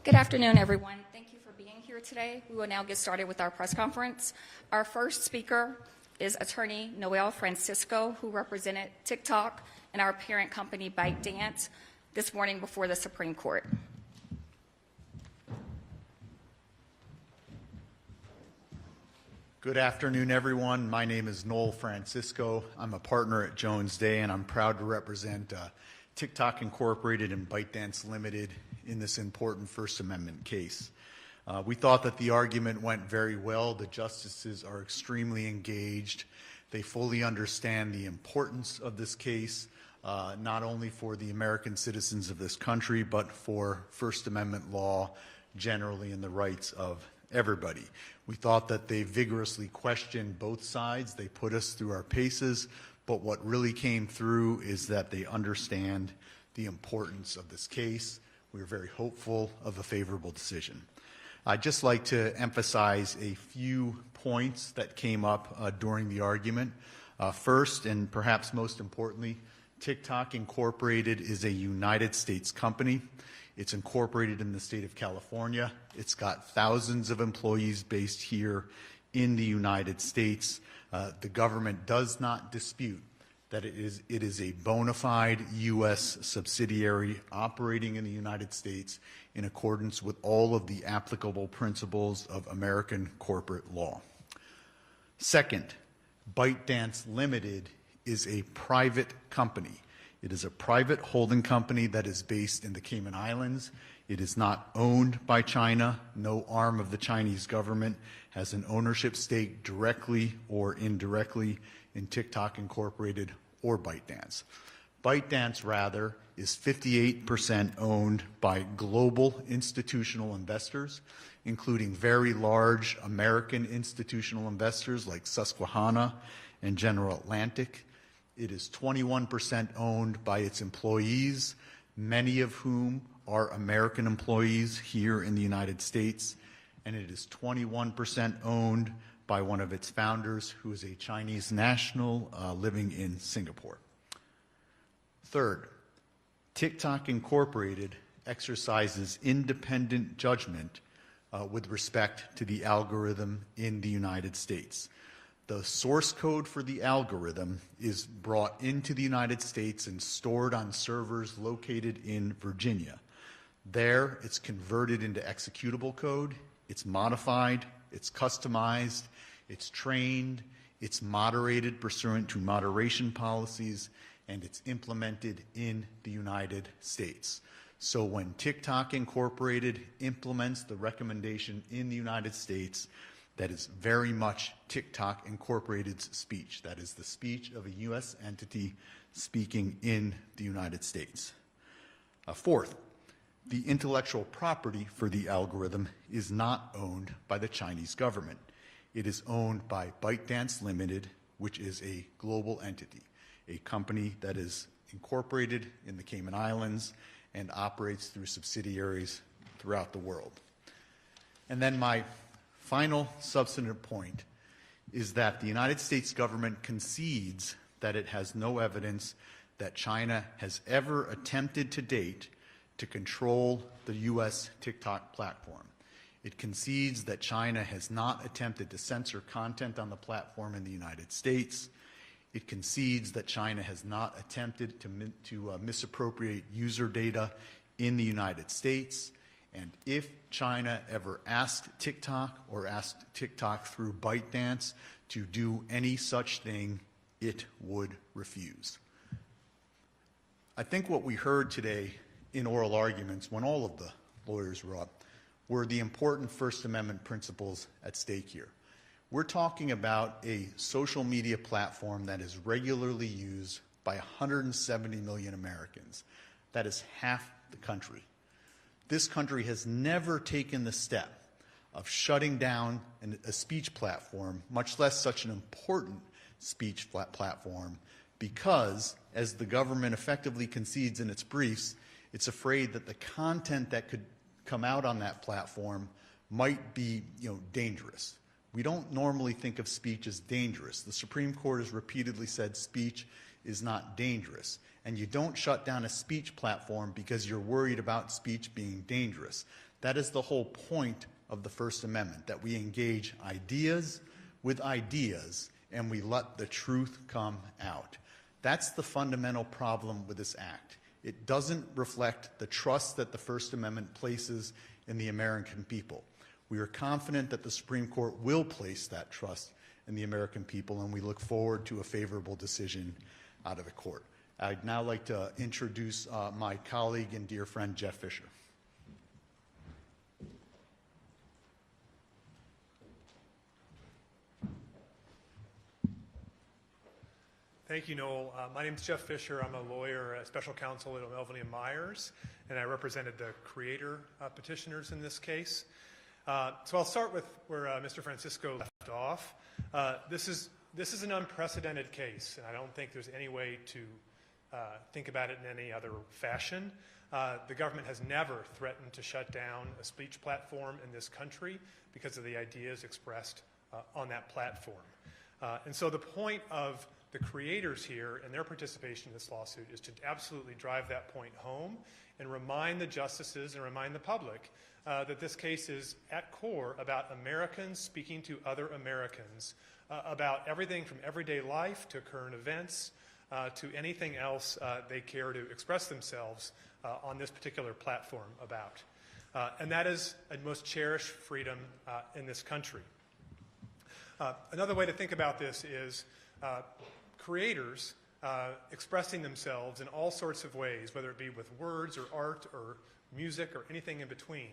Good afternoon, everyone. Thank you for being here today. We will now get started with our press conference. Our first speaker is attorney Noel Francisco, who represented TikTok and our parent company ByteDance this morning before the Supreme Court. Good afternoon, everyone. My name is Noel Francisco. I'm a partner at Jones Day, and I'm proud to represent TikTok Incorporated and ByteDance Limited in this important First Amendment case. We thought that the argument went very well. The justices are extremely engaged. They fully understand the importance of this case, not only for the American citizens of this country, but for First Amendment law generally and the rights of everybody. We thought that they vigorously questioned both sides. They put us through our paces, but what really came through is that they understand the importance of this case. We are very hopeful of a favorable decision. I'd just like to emphasize a few points that came up during the argument. First, and perhaps most importantly, TikTok Incorporated is a United States company. It's incorporated in the state of California. It's got thousands of employees based here in the United States. The government does not dispute that it is a bona fide U.S. subsidiary operating in the United States in accordance with all of the applicable principles of American corporate law. Second, ByteDance Limited is a private company. It is a private holding company that is based in the Cayman Islands. It is not owned by China. No arm of the Chinese government has an ownership stake directly or indirectly in TikTok Incorporated or ByteDance. ByteDance, rather, is 58% owned by global institutional investors, including very large American institutional investors like Susquehanna and General Atlantic. It is 21% owned by its employees, many of whom are American employees here in the United States, and it is 21% owned by one of its founders, who is a Chinese national living in Singapore. Third, TikTok Incorporated exercises independent judgment with respect to the algorithm in the United States. The source code for the algorithm is brought into the United States and stored on servers located in Virginia. There, it's converted into executable code, it's modified, it's customized, it's trained, it's moderated pursuant to moderation policies, and it's implemented in the United States. So when TikTok Incorporated implements the recommendation in the United States, that is very much TikTok Incorporated's speech. That is the speech of a U.S. entity speaking in the United States. Fourth, the intellectual property for the algorithm is not owned by the Chinese government. It is owned by ByteDance Limited, which is a global entity, a company that is incorporated in the Cayman Islands and operates through subsidiaries throughout the world. And then my final substantive point is that the United States government concedes that it has no evidence that China has ever attempted to date to control the U.S. TikTok platform. It concedes that China has not attempted to censor content on the platform in the United States. It concedes that China has not attempted to misappropriate user data in the United States. And if China ever asked TikTok or asked TikTok through ByteDance to do any such thing, it would refuse. I think what we heard today in oral arguments, when all of the lawyers were up, were the important First Amendment principles at stake here. We're talking about a social media platform that is regularly used by 170 million Americans. That is half the country. This country has never taken the step of shutting down a speech platform, much less such an important speech platform, because, as the government effectively concedes in its briefs, it's afraid that the content that could come out on that platform might be, dangerous. We don't normally think of speech as dangerous. The Supreme Court has repeatedly said speech is not dangerous. And you don't shut down a speech platform because you're worried about speech being dangerous. That is the whole point of the First Amendment, that we engage ideas with ideas and we let the truth come out. That's the fundamental problem with this act. It doesn't reflect the trust that the First Amendment places in the American people. We are confident that the Supreme Court will place that trust in the American people, and we look forward to a favorable decision out of the court. I'd now like to introduce my colleague and dear friend, Jeff Fisher. Thank you, Noel. My name is Jeff Fisher. I'm a lawyer, special counsel at Melvin and Myers, and I represented the creator petitioners in this case. So I'll start with where Mr. Francisco left off. This is an unprecedented case, and I don't think there's any way to think about it in any other fashion. The government has never threatened to shut down a speech platform in this country because of the ideas expressed on that platform. And so the point of the creators here and their participation in this lawsuit is to absolutely drive that point home and remind the justices and remind the public that this case is at core about Americans speaking to other Americans about everything from everyday life to current events to anything else they care to express themselves on this particular platform about. And that is a most cherished freedom in this country. Another way to think about this is creators expressing themselves in all sorts of ways, whether it be with words or art or music or anything in between,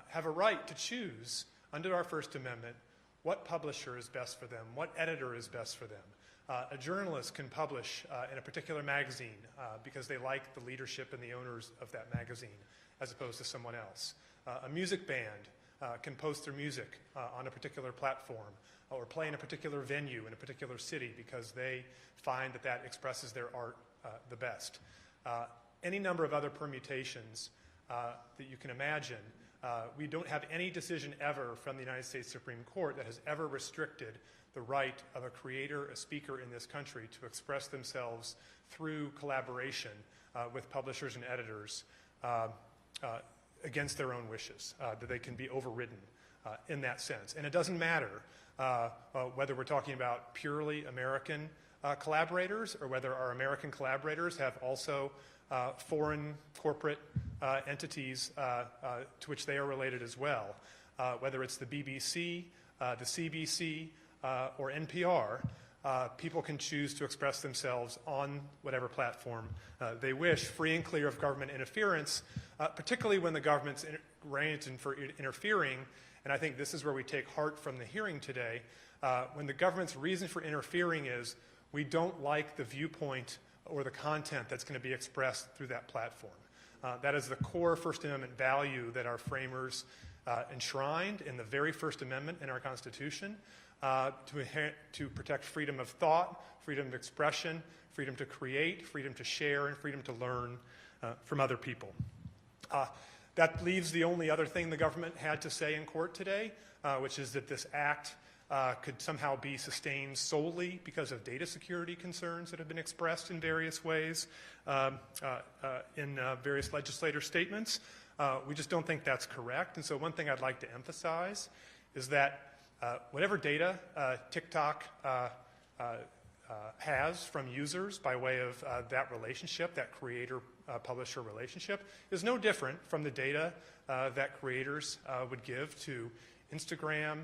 have a right to choose under our First Amendment what publisher is best for them, what editor is best for them. A journalist can publish in a particular magazine because they like the leadership and the owners of that magazine as opposed to someone else. A music band can post their music on a particular platform or play in a particular venue in a particular city because they find that that expresses their art the best. Any number of other permutations that you can imagine. We don't have any decision ever from the United States Supreme Court that has ever restricted the right of a creator, a speaker in this country to express themselves through collaboration with publishers and editors against their own wishes, that they can be overridden in that sense. And it doesn't matter whether we're talking about purely American collaborators or whether our American collaborators have also foreign corporate entities to which they are related as well. Whether it's the BBC, the CBC, or NPR, people can choose to express themselves on whatever platform they wish, free and clear of government interference, particularly when the government's ranted for interfering. And I think this is where we take heart from the hearing today. When the government's reason for interfering is we don't like the viewpoint or the content that's going to be expressed through that platform. That is the core First Amendment value that our framers enshrined in the very First Amendment in our Constitution to protect freedom of thought, freedom of expression, freedom to create, freedom to share, and freedom to learn from other people. That leaves the only other thing the government had to say in court today, which is that this act could somehow be sustained solely because of data security concerns that have been expressed in various ways in various legislator statements. We just don't think that's correct. And so one thing I'd like to emphasize is that whatever data TikTok has from users by way of that relationship, that creator-publisher relationship, is no different from the data that creators would give to Instagram,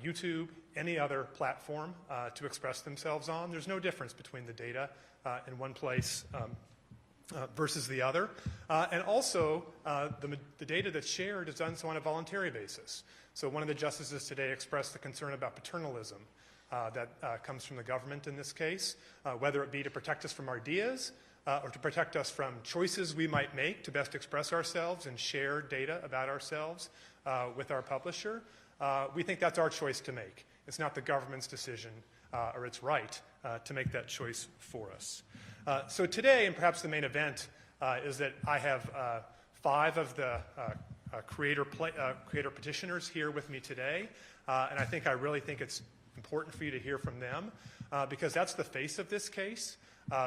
YouTube, any other platform to express themselves on. There's no difference between the data in one place versus the other. And also, the data that's shared is done so on a voluntary basis. So one of the justices today expressed the concern about paternalism that comes from the government in this case, whether it be to protect us from ideas or to protect us from choices we might make to best express ourselves and share data about ourselves with our publisher. We think that's our choice to make. It's not the government's decision or its right to make that choice for us. So today, and perhaps the main event, is that I have 5 of the creator petitioners here with me today, and I really think it's important for you to hear from them because that's the face of this case.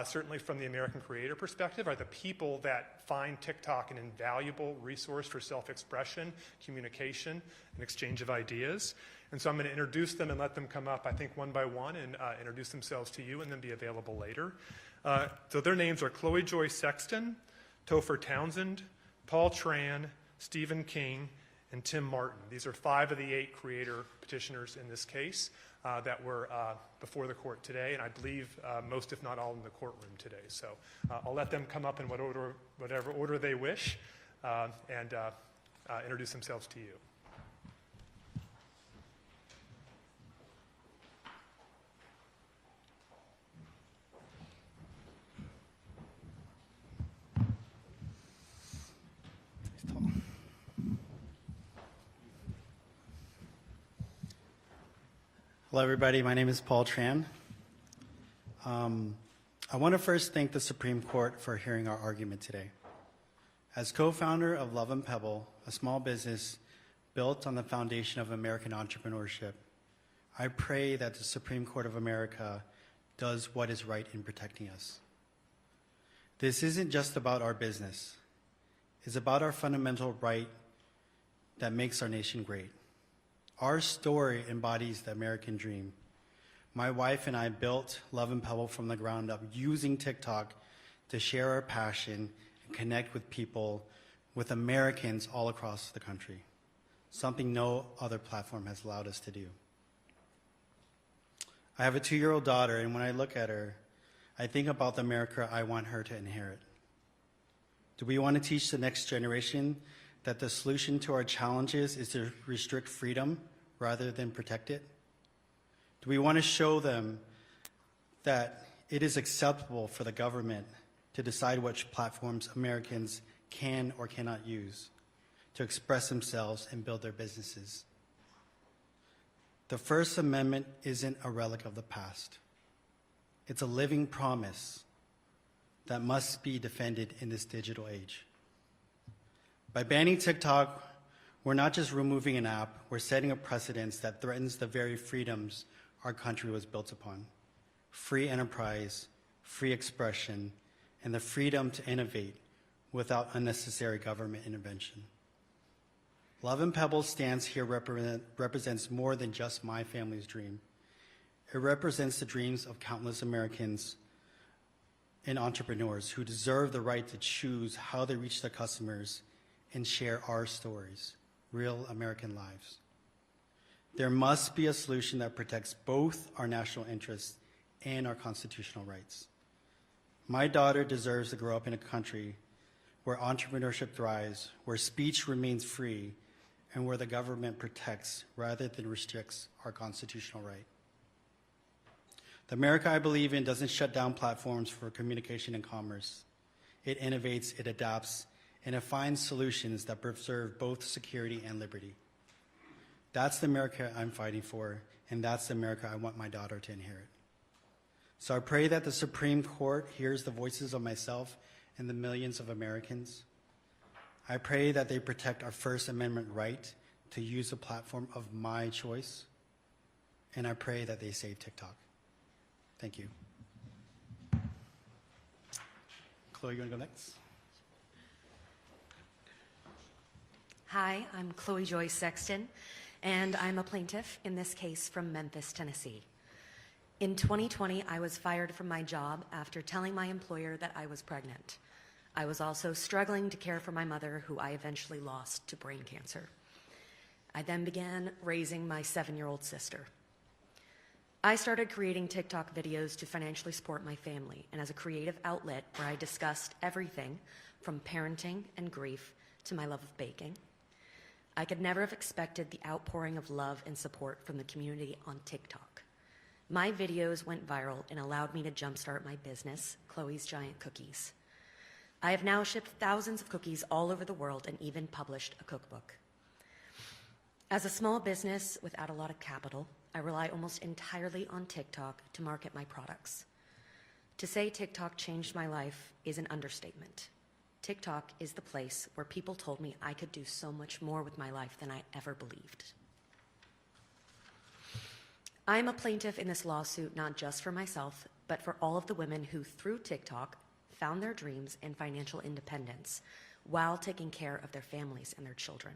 certainly from the American creator perspective, are the people that find TikTok an invaluable resource for self-expression, communication, and exchange of ideas. And so I'm going to introduce them and let them come up, I think, one by one and introduce themselves to you and then be available later. So their names are Chloe Joy Sexton, Topher Townsend, Paul Tran, Stephen King, and Tim Martin. These are 5 of the 8 creator petitioners in this case that were before the court today, and I believe most, if not all, in the courtroom today. So I'll let them come up in whatever order they wish and introduce themselves to you. Hello, everybody. My name is Paul Tran. I want to first thank the Supreme Court for hearing our argument today. As co-founder of Love and Pebble, a small business built on the foundation of American entrepreneurship, I pray that the Supreme Court of America does what is right in protecting us. This isn't just about our business. It's about our fundamental right that makes our nation great. Our story embodies the American dream. My wife and I built Love and Pebble from the ground up using TikTok to share our passion and connect with people, with Americans all across the country, something no other platform has allowed us to do. I have a 2-year-old daughter, and when I look at her, I think about the America I want her to inherit. Do we want to teach the next generation that the solution to our challenges is to restrict freedom rather than protect it? Do we want to show them that it is acceptable for the government to decide which platforms Americans can or cannot use to express themselves and build their businesses? The First Amendment isn't a relic of the past. It's a living promise that must be defended in this digital age. By banning TikTok, we're not just removing an app, we're setting a precedent that threatens the very freedoms our country was built upon: free enterprise, free expression, and the freedom to innovate without unnecessary government intervention. Love and Pebble stands here represents more than just my family's dream. It represents the dreams of countless Americans and entrepreneurs who deserve the right to choose how they reach their customers and share our stories, real American lives. There must be a solution that protects both our national interests and our constitutional rights. My daughter deserves to grow up in a country where entrepreneurship thrives, where speech remains free, and where the government protects rather than restricts our constitutional right. The America I believe in doesn't shut down platforms for communication and commerce. It innovates, it adapts, and it finds solutions that preserve both security and liberty. That's the America I'm fighting for, and that's the America I want my daughter to inherit. So I pray that the Supreme Court hears the voices of myself and the millions of Americans. I pray that they protect our First Amendment right to use a platform of my choice, and I pray that they save TikTok. Thank you. Chloe, you want to go next? Hi, I'm Chloe Joy Sexton, and I'm a plaintiff in this case from Memphis, Tennessee. In 2020, I was fired from my job after telling my employer that I was pregnant. I was also struggling to care for my mother, who I eventually lost to brain cancer. I then began raising my 7-year-old sister. I started creating TikTok videos to financially support my family and as a creative outlet where I discussed everything from parenting and grief to my love of baking. I could never have expected the outpouring of love and support from the community on TikTok. My videos went viral and allowed me to jumpstart my business, Chloe's Giant Cookies. I have now shipped thousands of cookies all over the world and even published a cookbook. As a small business without a lot of capital, I rely almost entirely on TikTok to market my products. To say TikTok changed my life is an understatement. TikTok is the place where people told me I could do so much more with my life than I ever believed. I am a plaintiff in this lawsuit not just for myself, but for all of the women who, through TikTok, found their dreams and financial independence while taking care of their families and their children.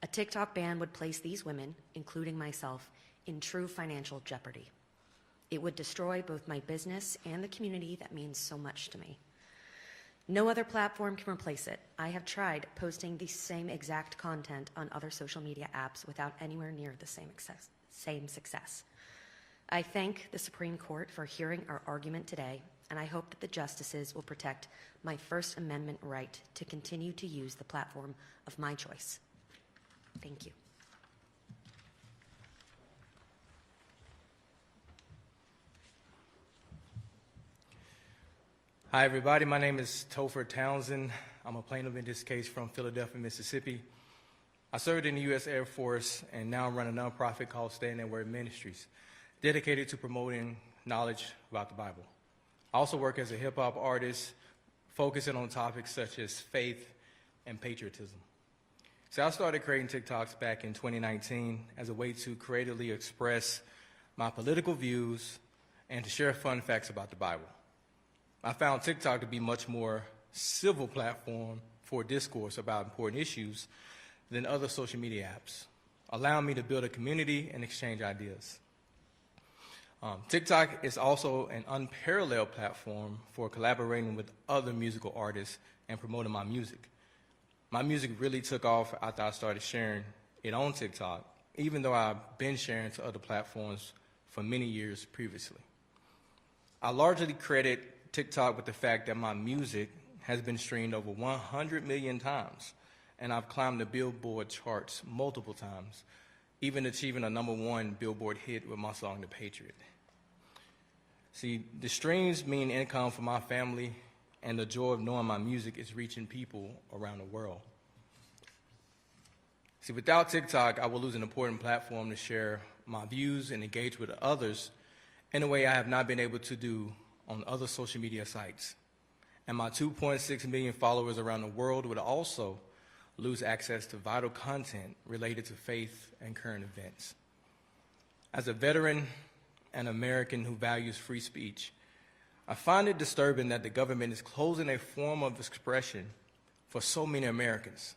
A TikTok ban would place these women, including myself, in true financial jeopardy. It would destroy both my business and the community that means so much to me. No other platform can replace it. I have tried posting the same exact content on other social media apps without anywhere near the same success. I thank the Supreme Court for hearing our argument today, and I hope that the justices will protect my First Amendment right to continue to use the platform of my choice. Thank you. Hi, everybody. My name is Topher Townsend. I'm a plaintiff in this case from Philadelphia, Mississippi. I served in the U.S. Air Force and now run a nonprofit called Stay in That Word Ministries, dedicated to promoting knowledge about the Bible. I also work as a hip-hop artist, focusing on topics such as faith and patriotism. So I started creating TikToks back in 2019 as a way to creatively express my political views and to share fun facts about the Bible. I found TikTok to be much more civil platform for discourse about important issues than other social media apps, allowing me to build a community and exchange ideas. TikTok is also an unparalleled platform for collaborating with other musical artists and promoting my music. My music really took off after I started sharing it on TikTok, even though I've been sharing to other platforms for many years previously. I largely credit TikTok with the fact that my music has been streamed over 100 million times, and I've climbed the Billboard charts multiple times, even achieving a #1 Billboard hit with my song, The Patriot. See, the streams mean income for my family, and the joy of knowing my music is reaching people around the world. See, without TikTok, I will lose an important platform to share my views and engage with others in a way I have not been able to do on other social media sites. And my 2.6 million followers around the world would also lose access to vital content related to faith and current events. As a veteran and American who values free speech, I find it disturbing that the government is closing a form of expression for so many Americans.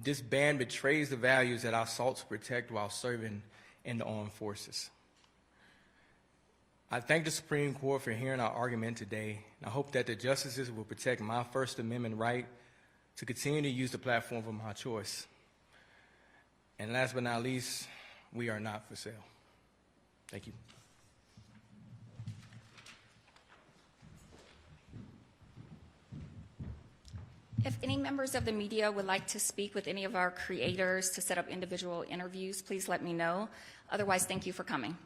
This ban betrays the values that I sought to protect while serving in the armed forces. I thank the Supreme Court for hearing our argument today, and I hope that the justices will protect my First Amendment right to continue to use the platform of my choice. And last but not least, we are not for sale. Thank you. If any members of the media would like to speak with any of our creators to set up individual interviews, please let me know. Otherwise, thank you for coming.